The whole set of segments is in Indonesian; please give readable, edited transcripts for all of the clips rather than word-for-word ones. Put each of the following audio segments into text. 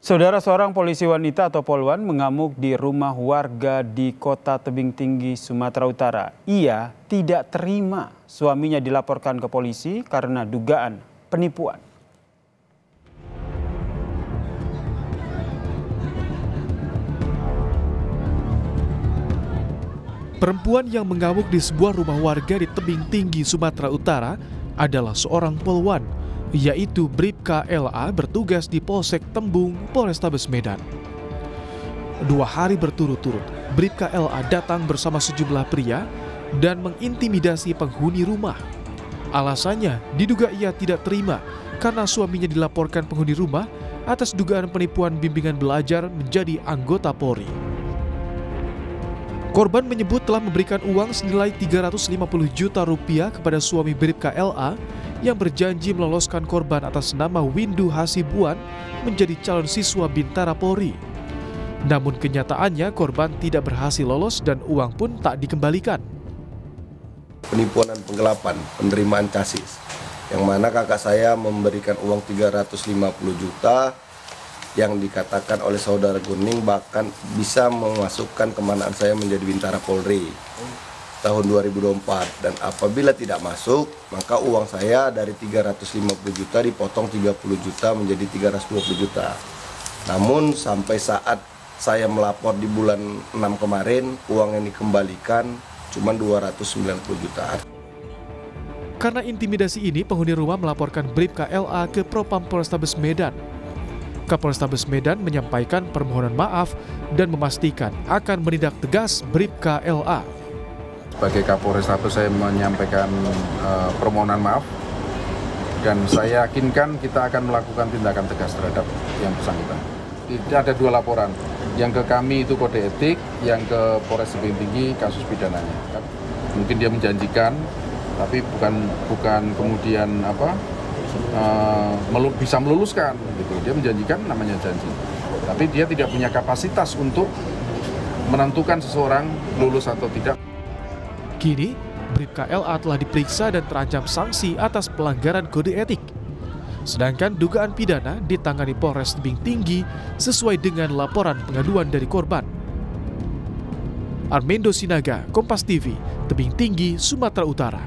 Saudara, seorang polisi wanita atau polwan mengamuk di rumah warga di Kota Tebing Tinggi, Sumatera Utara. Ia tidak terima suaminya dilaporkan ke polisi karena dugaan penipuan. Perempuan yang mengamuk di sebuah rumah warga di Tebing Tinggi, Sumatera Utara adalah seorang polwan, yaitu Bribka LA bertugas di Polsek Tembung, Polrestabes Medan. 2 hari berturut-turut, Bribka LA datang bersama sejumlah pria dan mengintimidasi penghuni rumah. Alasannya diduga ia tidak terima karena suaminya dilaporkan penghuni rumah atas dugaan penipuan bimbingan belajar menjadi anggota Polri. Korban menyebut telah memberikan uang senilai 350 juta rupiah kepada suami Bribka LA yang berjanji meloloskan korban atas nama Windu Hasibuan menjadi calon siswa Bintara Polri. Namun kenyataannya korban tidak berhasil lolos dan uang pun tak dikembalikan. Penipuan dan penggelapan penerimaan casis, yang mana kakak saya memberikan uang 350 juta yang dikatakan oleh saudara Guning bahkan bisa memasukkan kemanaan saya menjadi Bintara Polri tahun 2024, dan apabila tidak masuk maka uang saya dari 350 juta dipotong 30 juta menjadi 320 juta. Namun sampai saat saya melapor di bulan 6 kemarin, uang yang dikembalikan cuma 290 juta. Karena intimidasi ini, penghuni rumah melaporkan Bribka LA ke Propam Polrestabes Medan. Kapolrestabes Medan menyampaikan permohonan maaf dan memastikan akan menindak tegas Bribka LA. Sebagai Kapolrestabes saya menyampaikan permohonan maaf dan saya yakinkan kita akan melakukan tindakan tegas terhadap yang bersangkutan. Tidak ada 2 laporan, yang ke kami itu kode etik, yang ke Polres Tebing Tinggi kasus pidananya. Mungkin dia menjanjikan, tapi bukan kemudian bisa meluluskan gitu. Dia menjanjikan, namanya janji, tapi dia tidak punya kapasitas untuk menentukan seseorang lulus atau tidak. Kini Bribka LA telah diperiksa dan terancam sanksi atas pelanggaran kode etik. Sedangkan dugaan pidana ditangani Polres Tebing Tinggi sesuai dengan laporan pengaduan dari korban. Armendo Sinaga, Kompas TV, Tebing Tinggi, Sumatera Utara.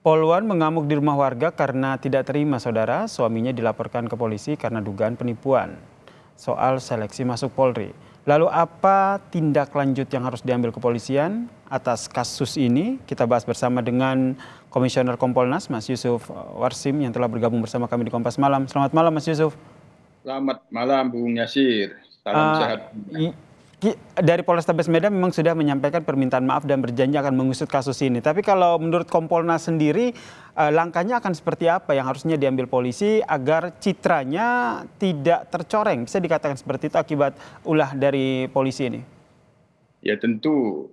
Polwan mengamuk di rumah warga karena tidak terima saudara suaminya dilaporkan ke polisi karena dugaan penipuan soal seleksi masuk Polri. Lalu apa tindak lanjut yang harus diambil kepolisian atas kasus ini? Kita bahas bersama dengan Komisioner Kompolnas Mas Yusuf Warsim yang telah bergabung bersama kami di Kompas Malam. Selamat malam Mas Yusuf. Selamat malam Bung Yasir. Salam sehat. Dari Polrestabes Medan memang sudah menyampaikan permintaan maaf dan berjanji akan mengusut kasus ini. Tapi kalau menurut Kompolnas sendiri, langkahnya akan seperti apa yang harusnya diambil polisi agar citranya tidak tercoreng? Bisa dikatakan seperti itu akibat ulah dari polisi ini? Ya tentu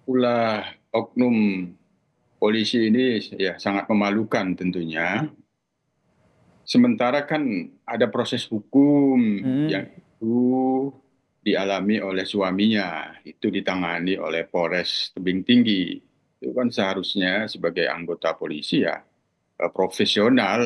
ulah oknum polisi ini ya sangat memalukan tentunya. Sementara kan ada proses hukum yang itu dialami oleh suaminya, itu ditangani oleh Polres Tebing Tinggi. Itu kan seharusnya sebagai anggota polisi ya profesional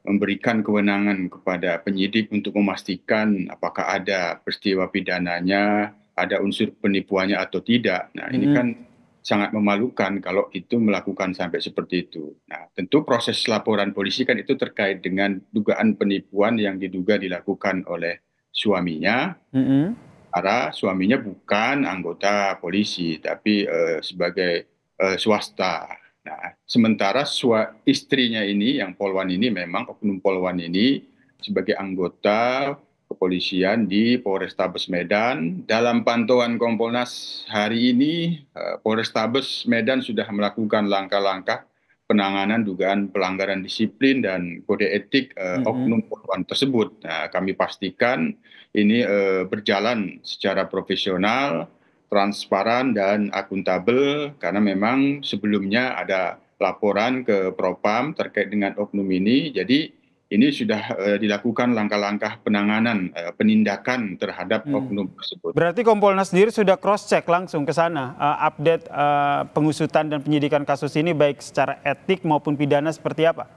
memberikan kewenangan kepada penyidik untuk memastikan apakah ada peristiwa pidananya, ada unsur penipuannya atau tidak. Nah ini kan sangat memalukan kalau itu melakukan sampai seperti itu. Nah tentu proses laporan polisi kan itu terkait dengan dugaan penipuan yang diduga dilakukan oleh suaminya, karena suaminya bukan anggota polisi, tapi sebagai swasta. Nah, sementara istrinya ini, yang polwan ini memang oknum polwan ini sebagai anggota kepolisian di Polrestabes Medan. Dalam pantauan Kompolnas hari ini, Polrestabes Medan sudah melakukan langkah-langkah penanganan dugaan pelanggaran disiplin dan kode etik oknum polwan tersebut. Nah, kami pastikan ini berjalan secara profesional, transparan dan akuntabel karena memang sebelumnya ada laporan ke Propam terkait dengan oknum ini. Jadi ini sudah dilakukan langkah-langkah penanganan, penindakan terhadap oknum tersebut. Berarti Kompolnas sendiri sudah cross-check langsung ke sana, update pengusutan dan penyidikan kasus ini baik secara etik maupun pidana seperti apa?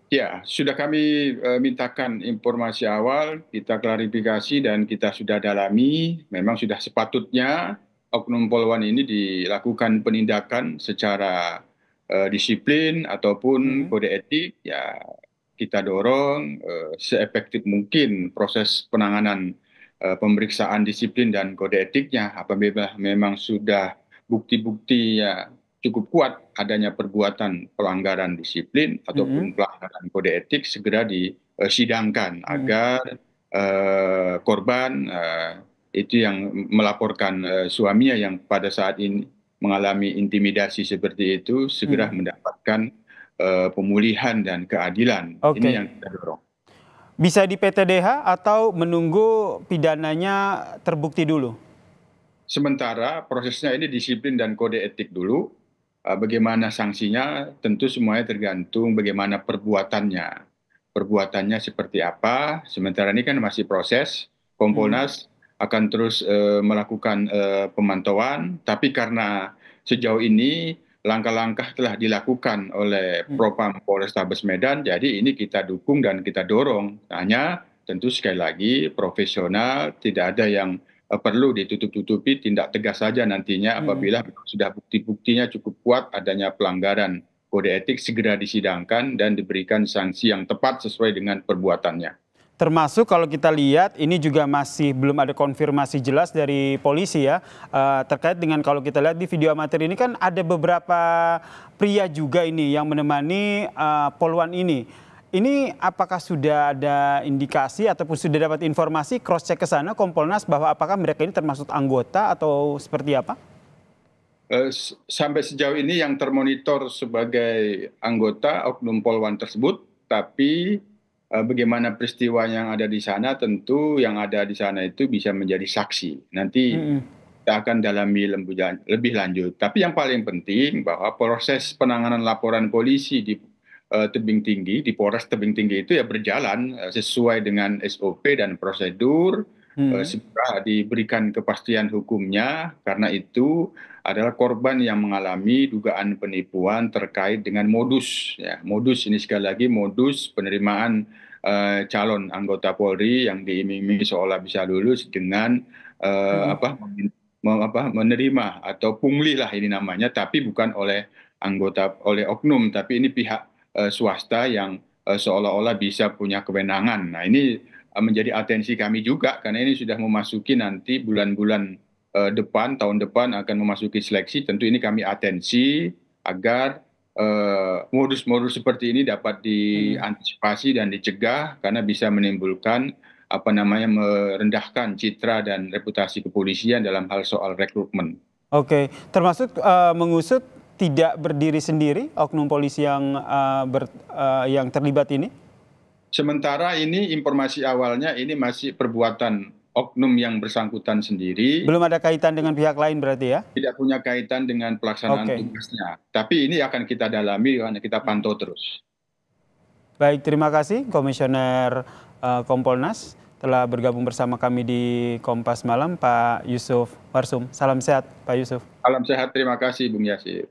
Ya, sudah kami mintakan informasi awal, kita klarifikasi dan kita sudah dalami. Memang sudah sepatutnya oknum Polwan ini dilakukan penindakan secara disiplin ataupun kode etik. Ya, kita dorong seefektif mungkin proses penanganan pemeriksaan disiplin dan kode etiknya. Apabila memang sudah bukti-bukti ya cukup kuat adanya perbuatan pelanggaran disiplin ataupun pelanggaran kode etik segera disidangkan agar korban itu yang melaporkan suaminya yang pada saat ini mengalami intimidasi seperti itu segera mendapatkan pemulihan dan keadilan. Oke. Ini yang kita dorong. Bisa di PTDH atau menunggu pidananya terbukti dulu? Sementara prosesnya ini disiplin dan kode etik dulu. Bagaimana sanksinya tentu semuanya tergantung bagaimana perbuatannya. Perbuatannya seperti apa, sementara ini kan masih proses, Kompolnas akan terus melakukan pemantauan, tapi karena sejauh ini langkah-langkah telah dilakukan oleh Propam Polrestabes Medan, jadi ini kita dukung dan kita dorong. Hanya tentu sekali lagi profesional, tidak ada yang perlu ditutup-tutupi, tindak tegas saja nantinya apabila sudah bukti-buktinya cukup kuat adanya pelanggaran kode etik segera disidangkan dan diberikan sanksi yang tepat sesuai dengan perbuatannya. Termasuk kalau kita lihat ini juga masih belum ada konfirmasi jelas dari polisi ya terkait dengan kalau kita lihat di video amatir ini kan ada beberapa pria juga ini yang menemani Polwan ini. Ini apakah sudah ada indikasi ataupun sudah dapat informasi cross check ke sana Kompolnas bahwa apakah mereka ini termasuk anggota atau seperti apa? Sampai sejauh ini yang termonitor sebagai anggota oknum Polwan tersebut, tapi bagaimana peristiwa yang ada di sana tentu yang ada di sana itu bisa menjadi saksi. Nanti kita akan dalami lebih lanjut. Tapi yang paling penting bahwa proses penanganan laporan polisi di Tebing Tinggi, di Polres Tebing Tinggi itu ya berjalan sesuai dengan SOP dan prosedur, segera diberikan kepastian hukumnya, karena itu adalah korban yang mengalami dugaan penipuan terkait dengan modus. Ya, modus ini sekali lagi modus penerimaan calon anggota Polri yang diiming-imingi seolah bisa lulus dengan menerima atau pungli lah ini namanya, tapi bukan oleh oleh oknum, tapi ini pihak swasta yang seolah-olah bisa punya kewenangan. Nah ini menjadi atensi kami juga karena ini sudah memasuki nanti bulan-bulan depan, tahun depan akan memasuki seleksi. Tentu ini kami atensi agar modus-modus seperti ini dapat diantisipasi dan dicegah karena bisa menimbulkan merendahkan citra dan reputasi kepolisian dalam hal soal rekrutmen. Oke, termasuk mengusut tidak berdiri sendiri oknum polisi yang terlibat ini? Sementara ini informasi awalnya ini masih perbuatan oknum yang bersangkutan sendiri. Belum ada kaitan dengan pihak lain berarti ya? Tidak punya kaitan dengan pelaksanaan tugasnya. Tapi ini akan kita dalami, kita pantau terus. Baik, terima kasih Komisioner Kompolnas telah bergabung bersama kami di Kompas Malam, Pak Yusuf Warsum. Salam sehat, Pak Yusuf. Salam sehat, terima kasih Bung Yasir.